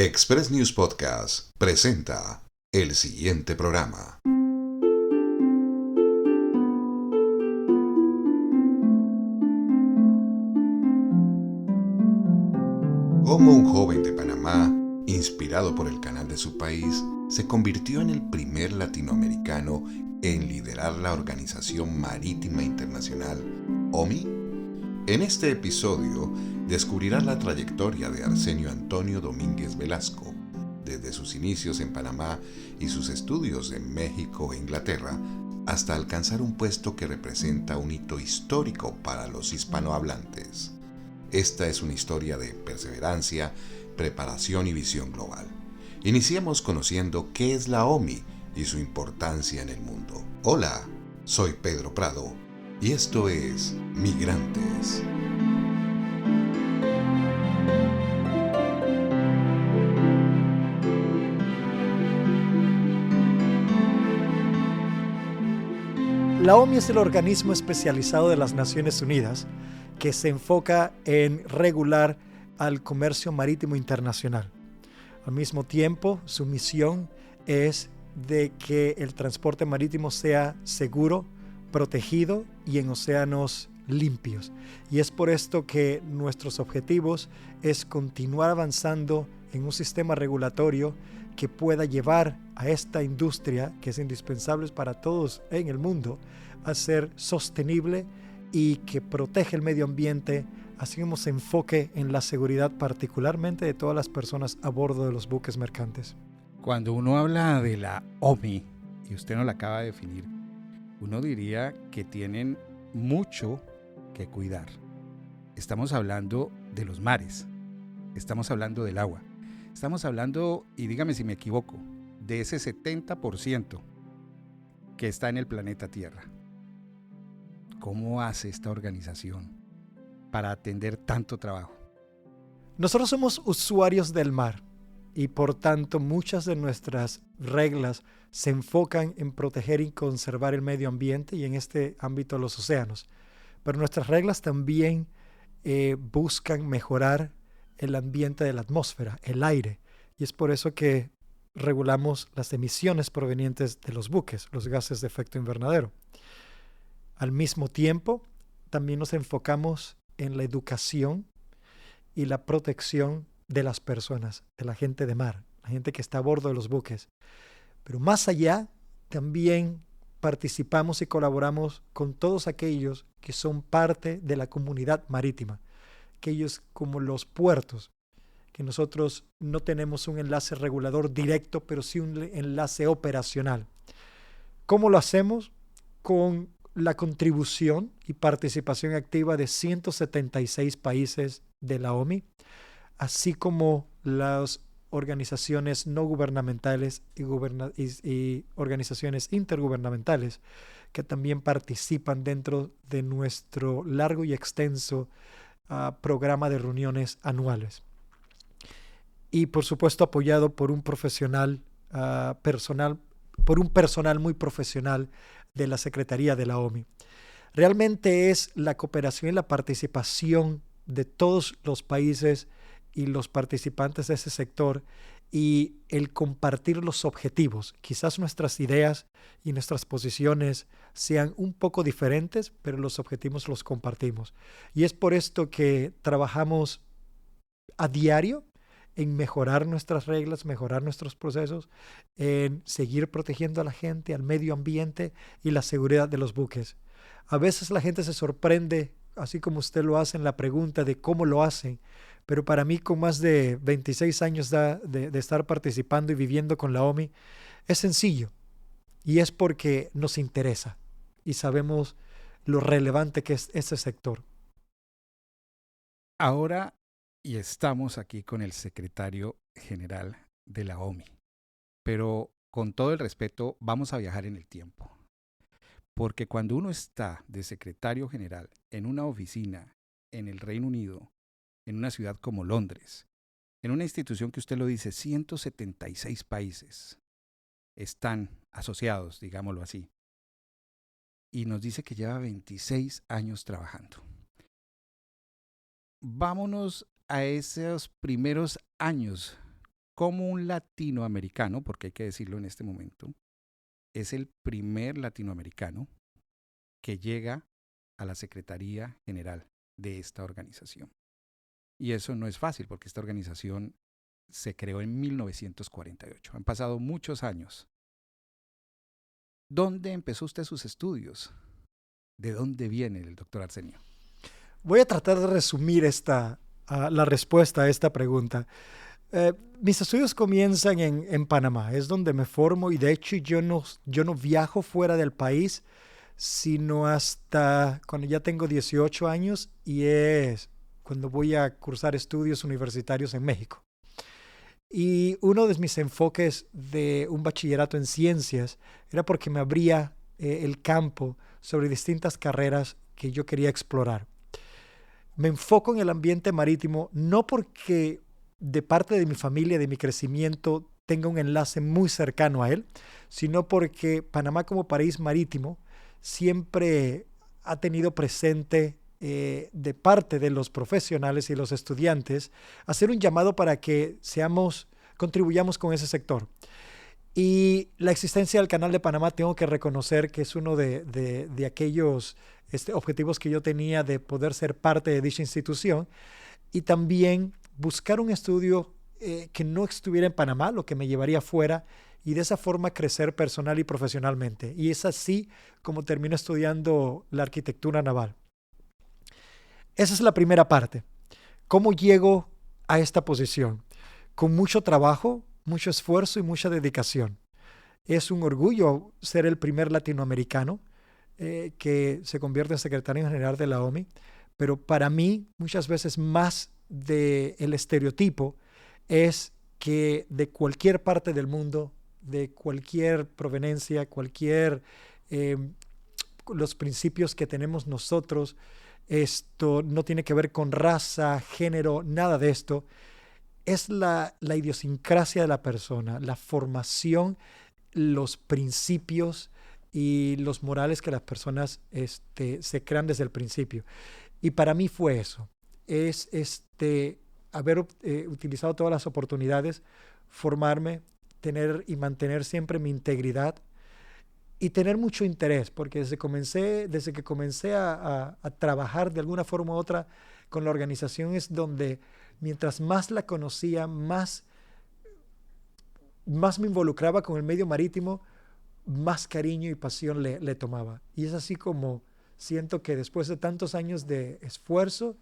Express News Podcast presenta el siguiente programa. Cómo un joven de Panamá, inspirado por el canal de su país, se convirtió en el primer latinoamericano en liderar la Organización Marítima Internacional, OMI. En este episodio descubrirás la trayectoria de Arsenio Antonio Domínguez Velasco, desde sus inicios en Panamá y sus estudios en México e Inglaterra, hasta alcanzar un puesto que representa un hito histórico para los hispanohablantes. Esta es una historia de perseverancia, preparación y visión global. Iniciemos conociendo qué es la OMI y su importancia en el mundo. Hola, soy Pedro Prado y esto es Migrantes. La OMI es el organismo especializado de las Naciones Unidas que se enfoca en regular al comercio marítimo internacional. Al mismo tiempo, su misión es de que el transporte marítimo sea seguro, protegido y en océanos limpios. Y es por esto que nuestros objetivos es continuar avanzando en un sistema regulatorio que pueda llevar a esta industria, que es indispensable para todos en el mundo, a ser sostenible y que protege el medio ambiente, así como se enfoque en la seguridad particularmente de todas las personas a bordo de los buques mercantes. Cuando uno habla de la OMI, y usted nos la acaba de definir, uno diría que tienen mucho que cuidar. Estamos hablando de los mares, estamos hablando del agua, estamos hablando, y dígame si me equivoco, de ese 70% que está en el planeta Tierra. ¿Cómo hace esta organización para atender tanto trabajo? Nosotros somos usuarios del mar y por tanto muchas de nuestras reglas se enfocan en proteger y conservar el medio ambiente y en este ámbito los océanos. Pero nuestras reglas también buscan mejorar el ambiente de la atmósfera, el aire. Y es por eso que regulamos las emisiones provenientes de los buques, los gases de efecto invernadero. Al mismo tiempo, también nos enfocamos en la educación y la protección de las personas, de la gente de mar, la gente que está a bordo de los buques. Pero más allá, también participamos y colaboramos con todos aquellos que son parte de la comunidad marítima, aquellos como los puertos, que nosotros no tenemos un enlace regulador directo, pero sí un enlace operacional. ¿Cómo lo hacemos? Con la contribución y participación activa de 176 países de la OMI, así como las organizaciones no gubernamentales y organizaciones intergubernamentales que también participan dentro de nuestro largo y extenso programa de reuniones anuales. Y por supuesto apoyado por un personal muy profesional de la Secretaría de la OMI. Realmente es la cooperación y la participación de todos los países y los participantes de ese sector y el compartir los objetivos. Quizás nuestras ideas y nuestras posiciones sean un poco diferentes, pero los objetivos los compartimos. Y es por esto que trabajamos a diario en mejorar nuestras reglas, mejorar nuestros procesos, en seguir protegiendo a la gente, al medio ambiente y la seguridad de los buques. A veces la gente se sorprende, así como usted lo hace en la pregunta de cómo lo hacen, pero para mí con más de 26 años de estar participando y viviendo con la OMI, es sencillo y es porque nos interesa y sabemos lo relevante que es ese sector. Ahora, y estamos aquí con el secretario general de la OMI, pero con todo el respeto vamos a viajar en el tiempo. Porque cuando uno está de secretario general en una oficina en el Reino Unido, en una ciudad como Londres, en una institución que usted lo dice, 176 países están asociados, digámoslo así, y nos dice que lleva 26 años trabajando. Vámonos a esos primeros años como un latinoamericano, porque hay que decirlo en este momento, es el primer latinoamericano que llega a la Secretaría General de esta organización. Y eso no es fácil porque esta organización se creó en 1948. Han pasado muchos años. ¿Dónde empezó usted sus estudios? ¿De dónde viene el doctor Arsenio? Voy a tratar de resumir la respuesta a esta pregunta. Mis estudios comienzan en Panamá, es donde me formo y de hecho yo no viajo fuera del país sino hasta cuando ya tengo 18 años y es cuando voy a cursar estudios universitarios en México. Y uno de mis enfoques de un bachillerato en ciencias era porque me abría el campo sobre distintas carreras que yo quería explorar. Me enfoco en el ambiente marítimo no porque de parte de mi familia, de mi crecimiento, tenga un enlace muy cercano a él, sino porque Panamá como país marítimo siempre ha tenido presente de parte de los profesionales y los estudiantes hacer un llamado para que contribuyamos con ese sector. Y la existencia del Canal de Panamá tengo que reconocer que es uno de aquellos objetivos que yo tenía de poder ser parte de dicha institución y también buscar un estudio que no estuviera en Panamá, lo que me llevaría fuera y de esa forma crecer personal y profesionalmente. Y es así como termino estudiando la arquitectura naval. Esa es la primera parte. ¿Cómo llego a esta posición? Con mucho trabajo, mucho esfuerzo y mucha dedicación. Es un orgullo ser el primer latinoamericano que se convierte en secretario general de la OMI, pero para mí muchas veces más del estereotipo es que de cualquier parte del mundo, de cualquier proveniencia, los principios que tenemos nosotros, esto no tiene que ver con raza, género, nada de esto. Es la idiosincrasia de la persona, la formación, los principios y los morales que las personas se crean desde el principio. Y para mí fue eso. Es haber utilizado todas las oportunidades, formarme, tener y mantener siempre mi integridad y tener mucho interés, porque desde que comencé a trabajar de alguna forma u otra con la organización es donde mientras más la conocía, más me involucraba con el medio marítimo, más cariño y pasión le tomaba. Y es así como siento que después de tantos años de esfuerzo,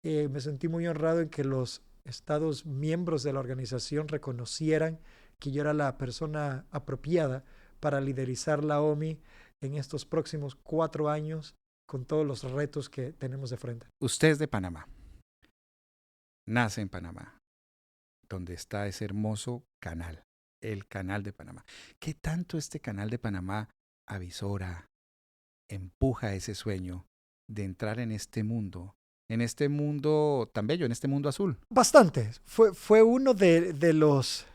me sentí muy honrado en que los Estados miembros de la organización reconocieran que yo era la persona apropiada para liderizar la OMI en estos próximos 4 años con todos los retos que tenemos de frente. Usted es de Panamá. Nace en Panamá, donde está ese hermoso canal, el Canal de Panamá. ¿Qué tanto este Canal de Panamá avisora, empuja ese sueño de entrar en este mundo tan bello, en este mundo azul? Bastante. Fue uno de los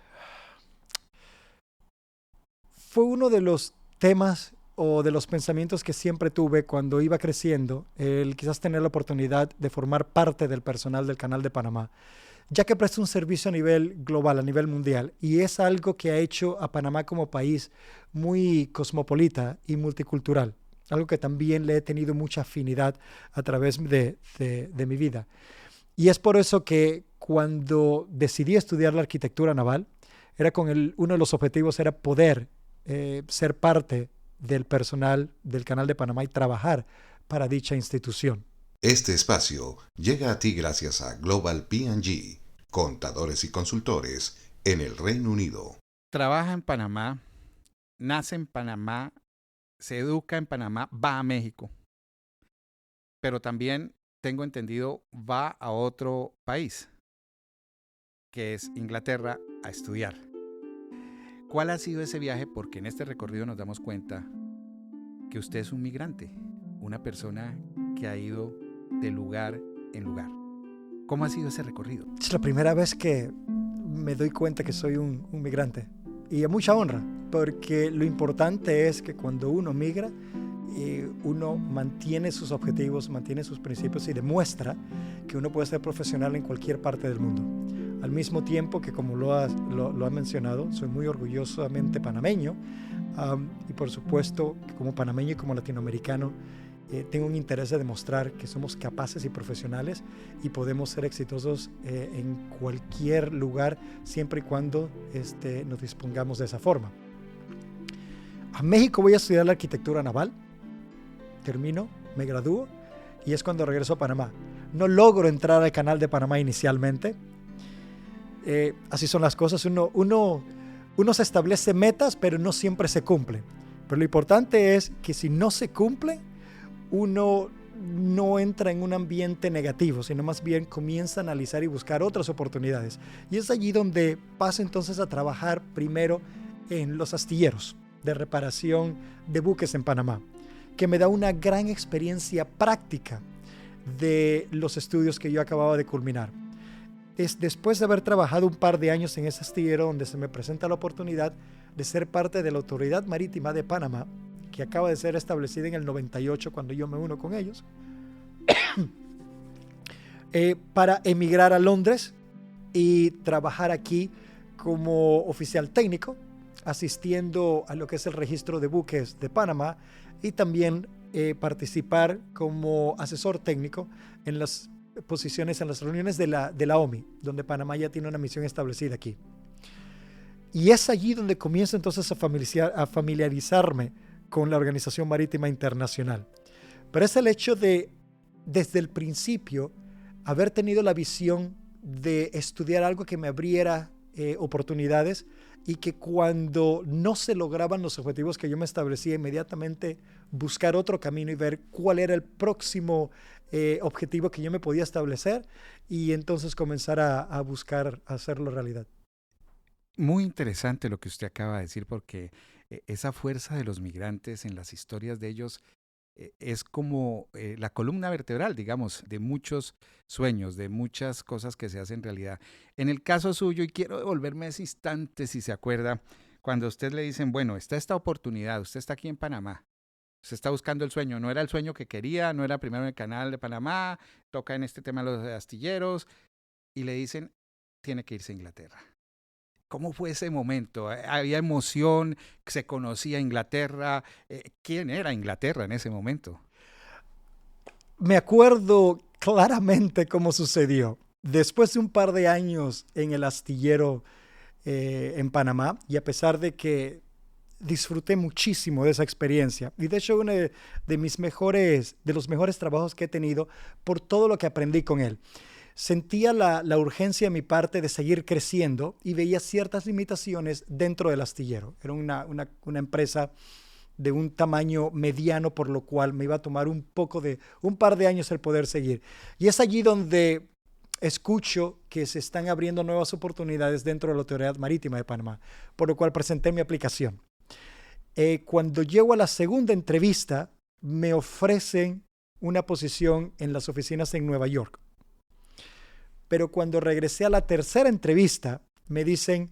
temas o de los pensamientos que siempre tuve cuando iba creciendo, el quizás tener la oportunidad de formar parte del personal del Canal de Panamá, ya que presta un servicio a nivel global, a nivel mundial, y es algo que ha hecho a Panamá como país muy cosmopolita y multicultural, algo que también le he tenido mucha afinidad a través de mi vida. Y es por eso que cuando decidí estudiar la arquitectura naval, uno de los objetivos era poder ser parte del personal del Canal de Panamá y trabajar para dicha institución. Este espacio llega a ti gracias a Global P&G, contadores y consultores en el Reino Unido. Trabaja en Panamá, nace en Panamá, se educa en Panamá, va a México, pero también, tengo entendido, va a otro país, que es Inglaterra, a estudiar. ¿Cuál ha sido ese viaje? Porque en este recorrido nos damos cuenta que usted es un migrante, una persona que ha ido de lugar en lugar. ¿Cómo ha sido ese recorrido? Es la primera vez que me doy cuenta que soy un migrante. Y a mucha honra, porque lo importante es que cuando uno migra, uno mantiene sus objetivos, mantiene sus principios y demuestra que uno puede ser profesional en cualquier parte del mundo. Al mismo tiempo que, como lo ha mencionado, soy muy orgullosamente panameño, y por supuesto, como panameño y como latinoamericano, tengo un interés de demostrar que somos capaces y profesionales y podemos ser exitosos en cualquier lugar, siempre y cuando nos dispongamos de esa forma. A México voy a estudiar la arquitectura naval, termino, me gradúo, y es cuando regreso a Panamá. No logro entrar al canal de Panamá inicialmente. Así son las cosas. Uno se establece metas, pero no siempre se cumplen. Pero lo importante es que si no se cumplen, uno no entra en un ambiente negativo, sino más bien comienza a analizar y buscar otras oportunidades. Y es allí donde paso entonces a trabajar primero en los astilleros de reparación de buques en Panamá, que me da una gran experiencia práctica de los estudios que yo acababa de culminar. Después de haber trabajado un par de años en ese astillero, donde se me presenta la oportunidad de ser parte de la Autoridad Marítima de Panamá, que acaba de ser establecida en el 98 cuando yo me uno con ellos, para emigrar a Londres y trabajar aquí como oficial técnico, asistiendo a lo que es el registro de buques de Panamá, y también participar como asesor técnico en las posiciones, en las reuniones de la OMI, donde Panamá ya tiene una misión establecida aquí. Y es allí donde comienzo entonces a familiarizarme con la Organización Marítima Internacional. Pero es el hecho de, desde el principio, haber tenido la visión de estudiar algo que me abriera oportunidades, y que cuando no se lograban los objetivos que yo me establecía, inmediatamente buscar otro camino y ver cuál era el próximo objetivo que yo me podía establecer, y entonces comenzar a buscar hacerlo realidad. Muy interesante lo que usted acaba de decir, porque esa fuerza de los migrantes en las historias de ellos es como la columna vertebral, digamos, de muchos sueños, de muchas cosas que se hacen realidad. En el caso suyo, y quiero devolverme a ese instante, si se acuerda, cuando a usted le dicen, bueno, está esta oportunidad, usted está aquí en Panamá, usted está buscando el sueño, no era el sueño que quería, no era primero en el canal de Panamá, toca en este tema los astilleros, y le dicen, tiene que irse a Inglaterra. ¿Cómo fue ese momento? ¿Había emoción? ¿Se conocía Inglaterra? ¿Quién era Inglaterra en ese momento? Me acuerdo claramente cómo sucedió. Después de un par de años en el astillero en Panamá, y a pesar de que disfruté muchísimo de esa experiencia, y de hecho uno de los mejores trabajos que he tenido por todo lo que aprendí con él, sentía la urgencia de mi parte de seguir creciendo y veía ciertas limitaciones dentro del astillero. Era una empresa de un tamaño mediano, por lo cual me iba a tomar un par de años el poder seguir. Y es allí donde escucho que se están abriendo nuevas oportunidades dentro de la Autoridad Marítima de Panamá, por lo cual presenté mi aplicación. Cuando llego a la segunda entrevista, me ofrecen una posición en las oficinas en Nueva York. Pero cuando regresé a la tercera entrevista, me dicen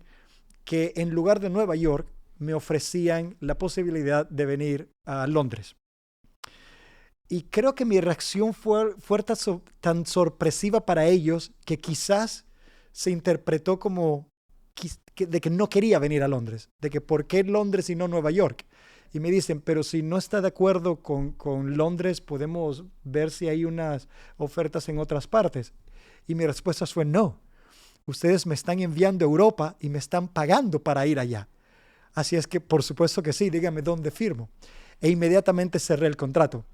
que en lugar de Nueva York, me ofrecían la posibilidad de venir a Londres. Y creo que mi reacción fue tan sorpresiva para ellos, que quizás se interpretó como de que no quería venir a Londres, de que ¿por qué Londres y no Nueva York? Y me dicen, pero si no está de acuerdo con Londres, podemos ver si hay unas ofertas en otras partes. Y mi respuesta fue no. Ustedes me están enviando a Europa y me están pagando para ir allá. Así es que, por supuesto que sí, dígame dónde firmo. E inmediatamente cerré el contrato.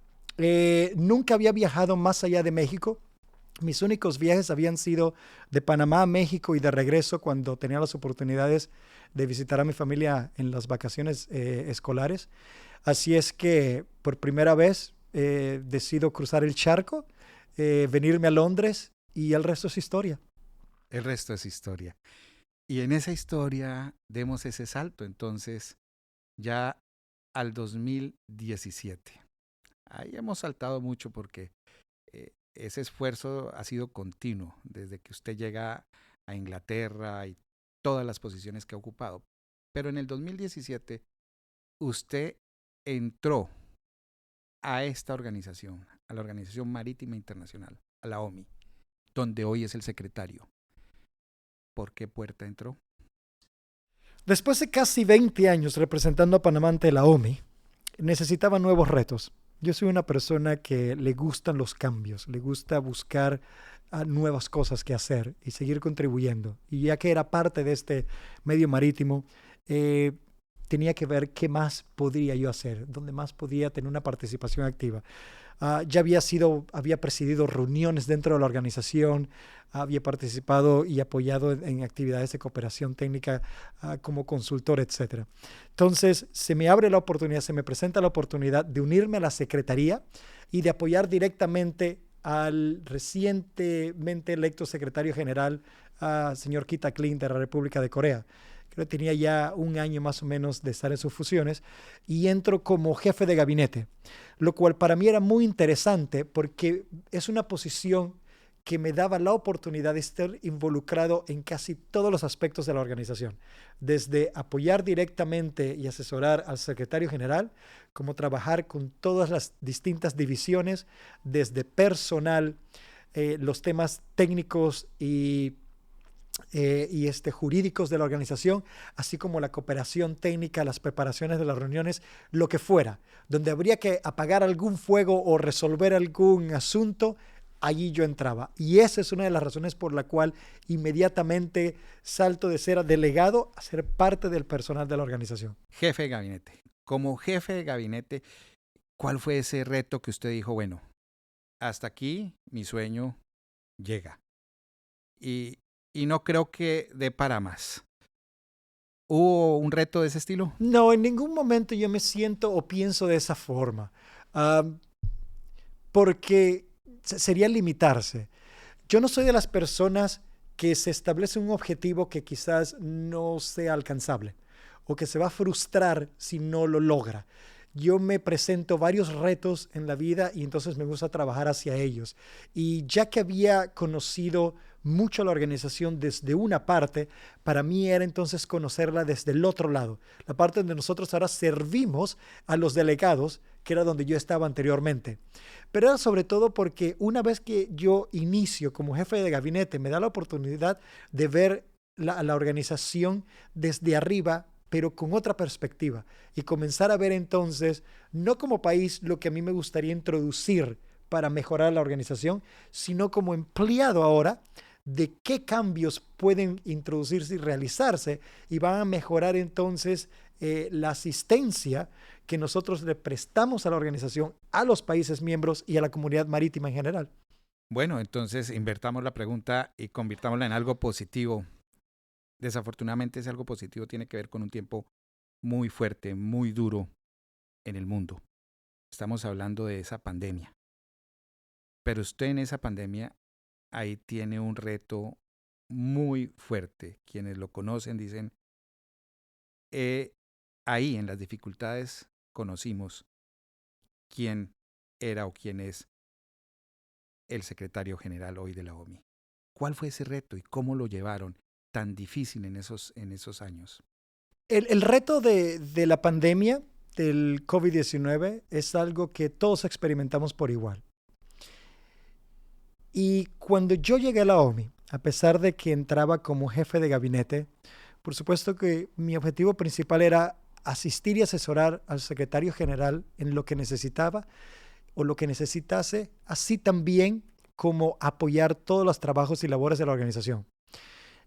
Nunca había viajado más allá de México. Mis únicos viajes habían sido de Panamá a México y de regreso cuando tenía las oportunidades de visitar a mi familia en las vacaciones escolares. Así es que por primera vez decido cruzar el charco, venirme a Londres, y el resto es historia. El resto es historia. Y en esa historia demos ese salto entonces ya al 2017. Ahí hemos saltado mucho porque ese esfuerzo ha sido continuo desde que usted llega a Inglaterra y todas las posiciones que ha ocupado. Pero en el 2017 usted entró a esta organización, a la Organización Marítima Internacional, a la OMI, donde hoy es el secretario. ¿por qué puerta entró? Después de casi 20 años representando a Panamá ante la OMI, necesitaba nuevos retos. Yo soy una persona que le gustan los cambios, le gusta buscar nuevas cosas que hacer y seguir contribuyendo. Y ya que era parte de este medio marítimo, tenía que ver qué más podría yo hacer, dónde más podía tener una participación activa. Ya había presidido reuniones dentro de la organización, había participado y apoyado en actividades de cooperación técnica como consultor, etc. Entonces, se me presenta la oportunidad de unirme a la Secretaría y de apoyar directamente al recientemente electo secretario general, señor Kit Taklin, de la República de Corea. Creo que tenía ya un año más o menos de estar en sus funciones y entro como jefe de gabinete, lo cual para mí era muy interesante porque es una posición que me daba la oportunidad de estar involucrado en casi todos los aspectos de la organización, desde apoyar directamente y asesorar al secretario general, como trabajar con todas las distintas divisiones, desde personal, los temas técnicos y jurídicos de la organización, así como la cooperación técnica, las preparaciones de las reuniones, lo que fuera, donde habría que apagar algún fuego o resolver algún asunto, allí yo entraba. Y esa es una de las razones por la cual inmediatamente salto de ser delegado a ser parte del personal de la organización. Jefe de gabinete. Como jefe de gabinete, ¿cuál fue ese reto que usted dijo, bueno, hasta aquí mi sueño llega? Y no creo que dé para más. ¿Hubo un reto de ese estilo? No, en ningún momento yo me siento o pienso de esa forma, porque sería limitarse. Yo no soy de las personas que se establece un objetivo que quizás no sea alcanzable o que se va a frustrar si no lo logra. Yo me presento varios retos en la vida y entonces me gusta trabajar hacia ellos. Y ya que había conocido mucho la organización desde una parte, para mí era entonces conocerla desde el otro lado, la parte donde nosotros ahora servimos a los delegados, que era donde yo estaba anteriormente. Pero era sobre todo porque una vez que yo inicio como jefe de gabinete, me da la oportunidad de ver la organización desde arriba, pero con otra perspectiva, y comenzar a ver entonces, no como país lo que a mí me gustaría introducir para mejorar la organización, sino como empleado ahora, de qué cambios pueden introducirse y realizarse y van a mejorar entonces la asistencia que nosotros le prestamos a la organización, a los países miembros y a la comunidad marítima en general. Bueno, entonces invertamos la pregunta y convirtámosla en algo positivo. Desafortunadamente ese algo positivo tiene que ver con un tiempo muy fuerte, muy duro en el mundo. Estamos hablando de esa pandemia. Pero usted en esa pandemia ahí tiene un reto muy fuerte. Quienes lo conocen dicen, ahí en las dificultades conocimos quién era o quién es el secretario general hoy de la OMI. ¿Cuál fue ese reto y cómo lo llevaron tan difícil en esos años? El reto de la pandemia del COVID-19 es algo que todos experimentamos por igual. Y cuando yo llegué a la OMI, a pesar de que entraba como jefe de gabinete, por supuesto que mi objetivo principal era asistir y asesorar al secretario general en lo que necesitaba o lo que necesitase, así también como apoyar todos los trabajos y labores de la organización.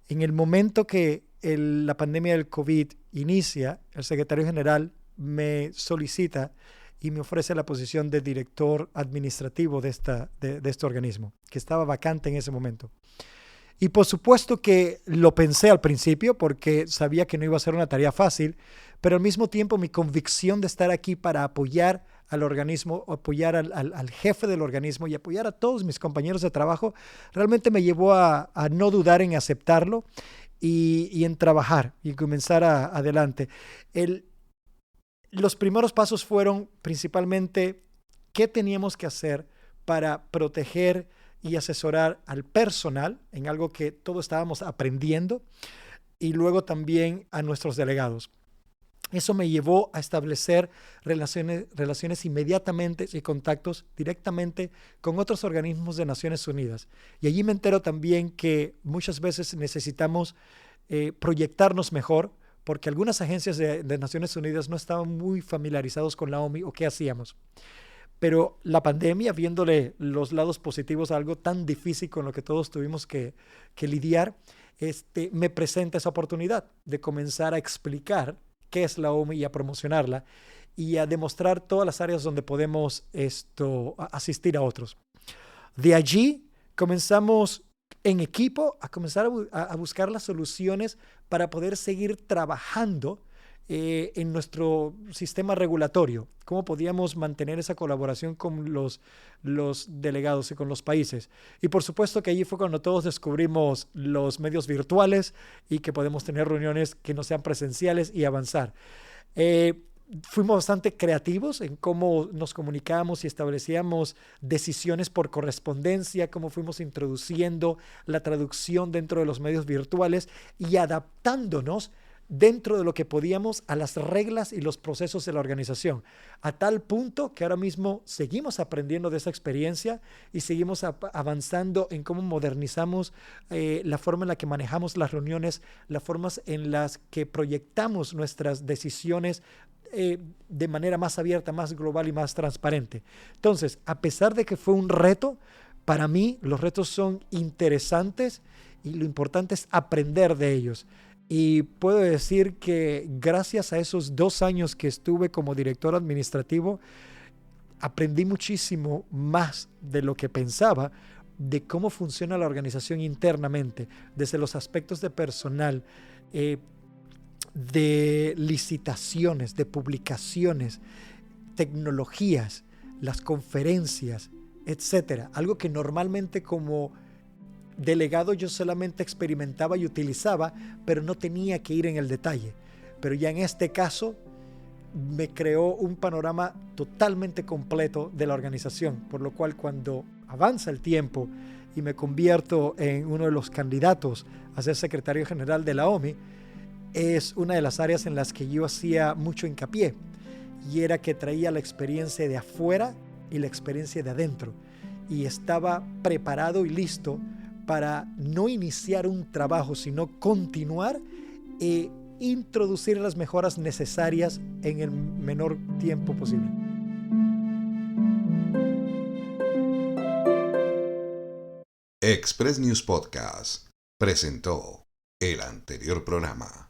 En el momento que la pandemia del COVID inicia, el secretario general me solicita y me ofrece la posición de director administrativo de este organismo, que estaba vacante en ese momento. Y por supuesto que lo pensé al principio porque sabía que no iba a ser una tarea fácil, pero al mismo tiempo mi convicción de estar aquí para apoyar al organismo, apoyar al jefe del organismo y apoyar a todos mis compañeros de trabajo, realmente me llevó a no dudar en aceptarlo y en trabajar y comenzar adelante. Los primeros pasos fueron principalmente qué teníamos que hacer para proteger y asesorar al personal en algo que todos estábamos aprendiendo y luego también a nuestros delegados. Eso me llevó a establecer relaciones inmediatamente y contactos directamente con otros organismos de Naciones Unidas. Y allí me entero también que muchas veces necesitamos proyectarnos mejor, porque algunas agencias de Naciones Unidas no estaban muy familiarizados con la OMI o qué hacíamos. Pero la pandemia, viéndole los lados positivos a algo tan difícil con lo que todos tuvimos que lidiar, me presenta esa oportunidad de comenzar a explicar qué es la OMI y a promocionarla y a demostrar todas las áreas donde podemos asistir a otros. De allí comenzamos en equipo a comenzar a buscar las soluciones para poder seguir trabajando en nuestro sistema regulatorio, cómo podíamos mantener esa colaboración con los delegados y con los países. Y por supuesto que allí fue cuando todos descubrimos los medios virtuales y que podemos tener reuniones que no sean presenciales y avanzar. Fuimos bastante creativos en cómo nos comunicábamos y establecíamos decisiones por correspondencia, cómo fuimos introduciendo la traducción dentro de los medios virtuales y adaptándonos dentro de lo que podíamos a las reglas y los procesos de la organización, a tal punto que ahora mismo seguimos aprendiendo de esa experiencia y seguimos avanzando en cómo modernizamos la forma en la que manejamos las reuniones, las formas en las que proyectamos nuestras decisiones de manera más abierta, más global y más transparente. Entonces, a pesar de que fue un reto, para mí los retos son interesantes y lo importante es aprender de ellos. Y puedo decir que gracias a esos 2 años que estuve como director administrativo, aprendí muchísimo más de lo que pensaba, de cómo funciona la organización internamente, desde los aspectos de personal, de licitaciones, de publicaciones, tecnologías, las conferencias, etcétera. Algo que normalmente como delegado yo solamente experimentaba y utilizaba, pero no tenía que ir en el detalle. Pero ya en este caso me creó un panorama totalmente completo de la organización, por lo cual cuando avanza el tiempo y me convierto en uno de los candidatos a ser secretario general de la OMI, es una de las áreas en las que yo hacía mucho hincapié, y era que traía la experiencia de afuera y la experiencia de adentro, y estaba preparado y listo para no iniciar un trabajo, sino continuar e introducir las mejoras necesarias en el menor tiempo posible. Express News Podcast presentó el anterior programa.